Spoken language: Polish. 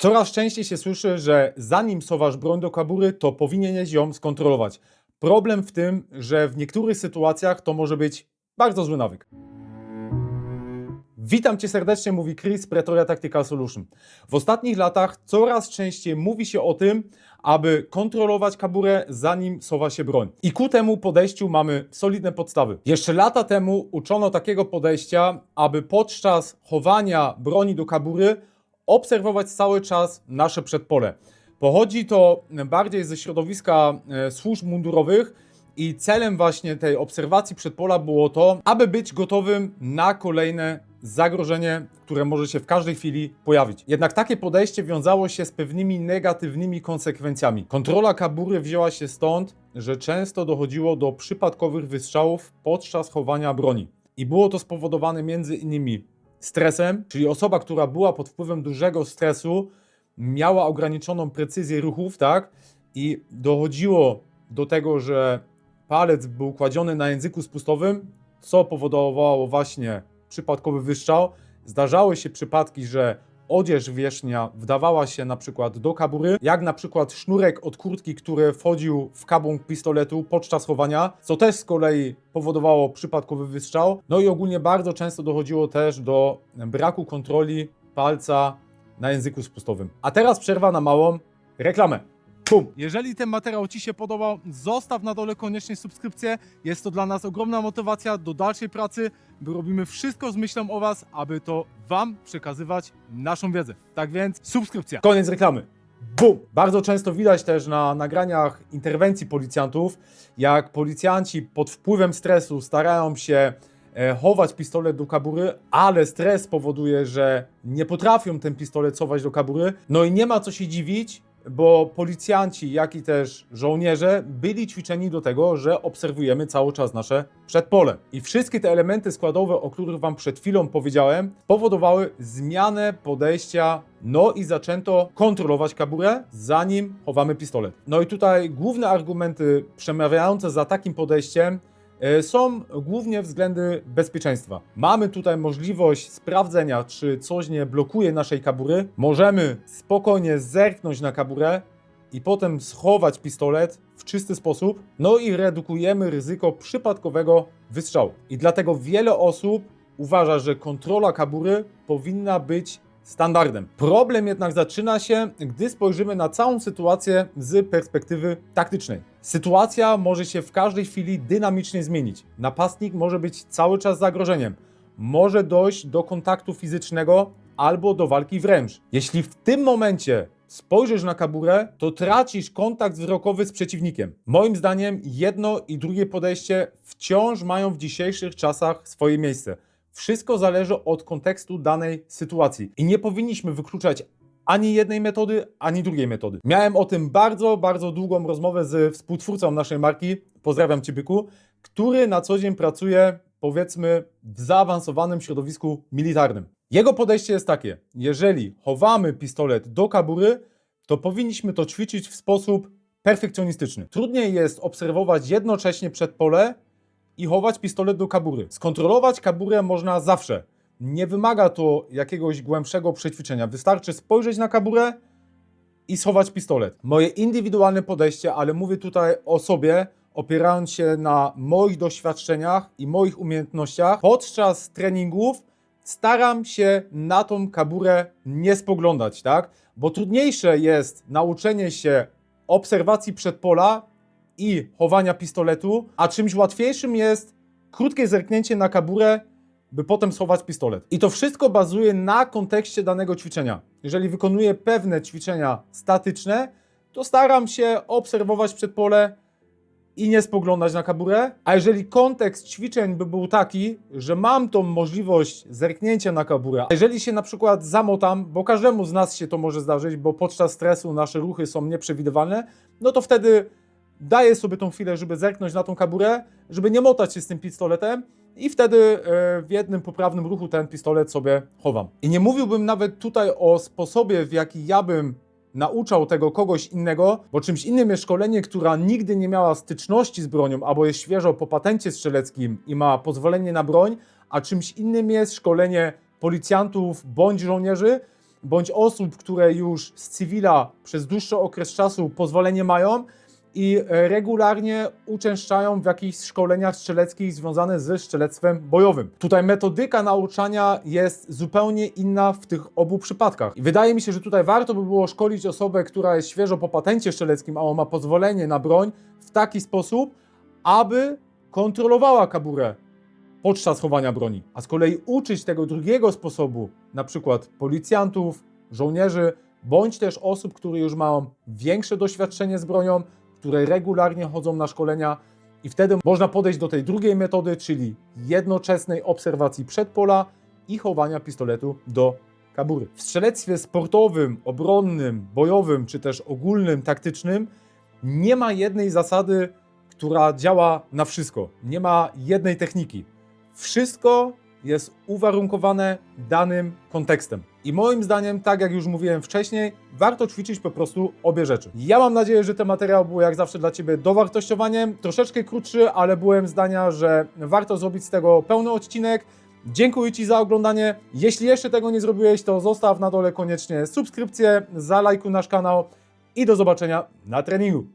Coraz częściej się słyszy, że zanim schowasz broń do kabury, to powinieneś ją skontrolować. Problem w tym, że w niektórych sytuacjach to może być bardzo zły nawyk. Witam Cię serdecznie, mówi Chris z Pretoria Tactical Solution. W ostatnich latach coraz częściej mówi się o tym, aby kontrolować kaburę, zanim schowa się broń. I ku temu podejściu mamy solidne podstawy. Jeszcze lata temu uczono takiego podejścia, aby podczas chowania broni do kabury obserwować cały czas nasze przedpole. Pochodzi to bardziej ze środowiska służb mundurowych i celem właśnie tej obserwacji przedpola było to, aby być gotowym na kolejne zagrożenie, które może się w każdej chwili pojawić. Jednak takie podejście wiązało się z pewnymi negatywnymi konsekwencjami. Kontrola kabury wzięła się stąd, że często dochodziło do przypadkowych wystrzałów podczas chowania broni. I było to spowodowane między innymi stresem, czyli osoba, która była pod wpływem dużego stresu, miała ograniczoną precyzję ruchów, tak? I dochodziło do tego, że palec był kładziony na języku spustowym, co powodowało właśnie przypadkowy wystrzał. Zdarzały się przypadki, że odzież wierzchnia wdawała się na przykład do kabury, jak na przykład sznurek od kurtki, który wchodził w kabum pistoletu podczas chowania, co też z kolei powodowało przypadkowy wystrzał. No i ogólnie bardzo często dochodziło też do braku kontroli palca na języku spustowym. A teraz przerwa na małą reklamę. Bum. Jeżeli ten materiał Ci się podobał, zostaw na dole koniecznie subskrypcję. Jest to dla nas ogromna motywacja do dalszej pracy, bo robimy wszystko z myślą o Was, aby to Wam przekazywać naszą wiedzę. Tak więc subskrypcja. Koniec reklamy. Bum! Bardzo często widać też na nagraniach interwencji policjantów, jak policjanci pod wpływem stresu starają się chować pistolet do kabury, ale stres powoduje, że nie potrafią ten pistolet schować do kabury. No i nie ma co się dziwić, bo policjanci, jak i też żołnierze byli ćwiczeni do tego, że obserwujemy cały czas nasze przedpole. I wszystkie te elementy składowe, o których Wam przed chwilą powiedziałem, powodowały zmianę podejścia, no i zaczęto kontrolować kaburę, zanim chowamy pistolet. No i tutaj główne argumenty przemawiające za takim podejściem są głównie względy bezpieczeństwa. Mamy tutaj możliwość sprawdzenia, czy coś nie blokuje naszej kabury. Możemy spokojnie zerknąć na kaburę i potem schować pistolet w czysty sposób. No i redukujemy ryzyko przypadkowego wystrzału. I dlatego wiele osób uważa, że kontrola kabury powinna być standardem. Problem jednak zaczyna się, gdy spojrzymy na całą sytuację z perspektywy taktycznej. Sytuacja może się w każdej chwili dynamicznie zmienić. Napastnik może być cały czas zagrożeniem. Może dojść do kontaktu fizycznego albo do walki wręcz. Jeśli w tym momencie spojrzysz na kaburę, to tracisz kontakt wzrokowy z przeciwnikiem. Moim zdaniem jedno i drugie podejście wciąż mają w dzisiejszych czasach swoje miejsce. Wszystko zależy od kontekstu danej sytuacji i nie powinniśmy wykluczać ani jednej metody, ani drugiej metody. Miałem o tym bardzo długą rozmowę z współtwórcą naszej marki, pozdrawiam Cię byku, który na co dzień pracuje, powiedzmy, w zaawansowanym środowisku militarnym. Jego podejście jest takie: jeżeli chowamy pistolet do kabury, to powinniśmy to ćwiczyć w sposób perfekcjonistyczny. Trudniej jest obserwować jednocześnie przedpole i chować pistolet do kabury. Skontrolować kaburę można zawsze. Nie wymaga to jakiegoś głębszego przećwiczenia. Wystarczy spojrzeć na kaburę i schować pistolet. Moje indywidualne podejście, ale mówię tutaj o sobie, opierając się na moich doświadczeniach i moich umiejętnościach. Podczas treningów staram się na tą kaburę nie spoglądać, tak? Bo trudniejsze jest nauczenie się obserwacji przedpola i chowania pistoletu, a czymś łatwiejszym jest krótkie zerknięcie na kaburę, by potem schować pistolet. I to wszystko bazuje na kontekście danego ćwiczenia. Jeżeli wykonuję pewne ćwiczenia statyczne, to staram się obserwować przedpole i nie spoglądać na kaburę, a jeżeli kontekst ćwiczeń by był taki, że mam tą możliwość zerknięcia na kaburę, a jeżeli się na przykład zamotam, bo każdemu z nas się to może zdarzyć, bo podczas stresu nasze ruchy są nieprzewidywalne, no to wtedy daję sobie tą chwilę, żeby zerknąć na tą kaburę, żeby nie motać się z tym pistoletem i wtedy w jednym poprawnym ruchu ten pistolet sobie chowam. I nie mówiłbym nawet tutaj o sposobie, w jaki ja bym nauczał tego kogoś innego, bo czymś innym jest szkolenie, która nigdy nie miała styczności z bronią, albo jest świeżo po patencie strzeleckim i ma pozwolenie na broń, a czymś innym jest szkolenie policjantów bądź żołnierzy, bądź osób, które już z cywila przez dłuższy okres czasu pozwolenie mają i regularnie uczęszczają w jakichś szkoleniach strzeleckich związanych ze strzelectwem bojowym. Tutaj metodyka nauczania jest zupełnie inna w tych obu przypadkach. I wydaje mi się, że tutaj warto by było szkolić osobę, która jest świeżo po patencie strzeleckim, a ona ma pozwolenie na broń w taki sposób, aby kontrolowała kaburę podczas chowania broni. A z kolei uczyć tego drugiego sposobu, na przykład policjantów, żołnierzy, bądź też osób, które już mają większe doświadczenie z bronią, które regularnie chodzą na szkolenia i wtedy można podejść do tej drugiej metody, czyli jednoczesnej obserwacji przedpola i chowania pistoletu do kabury. W strzelectwie sportowym, obronnym, bojowym czy też ogólnym, taktycznym nie ma jednej zasady, która działa na wszystko. Nie ma jednej techniki. Wszystko jest uwarunkowane danym kontekstem. I moim zdaniem, tak jak już mówiłem wcześniej, warto ćwiczyć po prostu obie rzeczy. Ja mam nadzieję, że ten materiał był jak zawsze dla Ciebie dowartościowaniem. Troszeczkę krótszy, ale byłem zdania, że warto zrobić z tego pełny odcinek. Dziękuję Ci za oglądanie. Jeśli jeszcze tego nie zrobiłeś, to zostaw na dole koniecznie subskrypcję, zalajkuj nasz kanał i do zobaczenia na treningu.